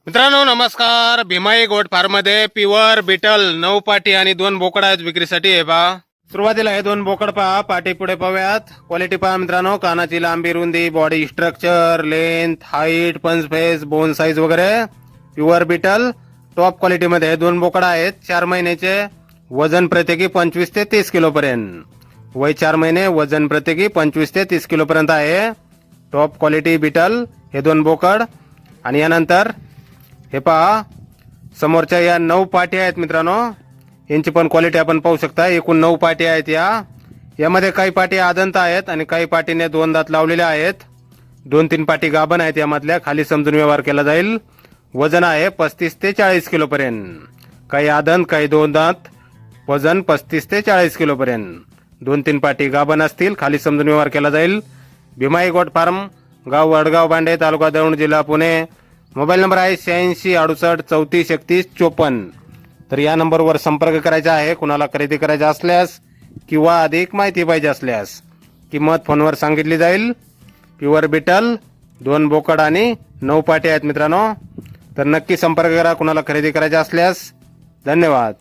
मित्रांनो नमस्कार. Bhimai goat farm मध्ये प्युअर बिटल 9 पाटी आणि 2 बोकड आहेत विक्रीसाठी. हे पहा, सुरुवातीला हे 2 बोकड पहा. पाटी पुढे पाहूयात. क्वालिटी पहा मित्रांनो, कानाची लांबी, रुंदी, बॉडी स्ट्रक्चर, लेंथ, हाईट, पंच फेस, बोन साईज वगैरे प्युअर बिटल टॉप क्वालिटी मध्ये 2 बोकड आहेत. 4 महिन्याचे, वजन प्रत्येकी 25 ते 30 किलो पर्यंत. वय 4 महिने, वजन प्रत्येकी 25 ते 30 किलो पर्यंत आहे. टॉप क्वालिटी बिटल हे 2 बोकड. आणि यानंतर हे पहा, समोरच्या या 9 पाटी आहेत मित्रांनो. यांची पण क्वालिटी आपण पाहू शकता. एकूण 9 पाटी आहेत. यामध्ये काही पाटी आदंत आहेत आणि काही पाटीने 2 दात लावलेले आहेत. 2-3 पाटी गाभण आहेत. यामधल्या खाली समजून व्यवहार केला जाईल. वजन आहे 35 ते 40 किलो पर्यंत. काही आदंत, काही 2 दात. वजन 35 ते 40 किलो पर्यंत. 2-3 पाटी गाभण असतील. खाली समजून व्यवहार केला जाईल. भीमाई गोट फार्म, गाव वडगाव बांडे, तालुका दौंड, जिल्हा पुणे. मोबाईल नंबर आहे 86 68 34 31 54. तर या नंबरवर संपर्क करायचा आहे. कुणाला खरेदी करायचे असल्यास किंवा अधिक माहिती पाहिजे असल्यास किंमत फोनवर सांगितली जाईल. प्युअर बिटल 2 बोकड आणि 9 पाटी आहेत मित्रांनो. तर नक्की संपर्क करा कुणाला खरेदी करायचे असल्यास. धन्यवाद.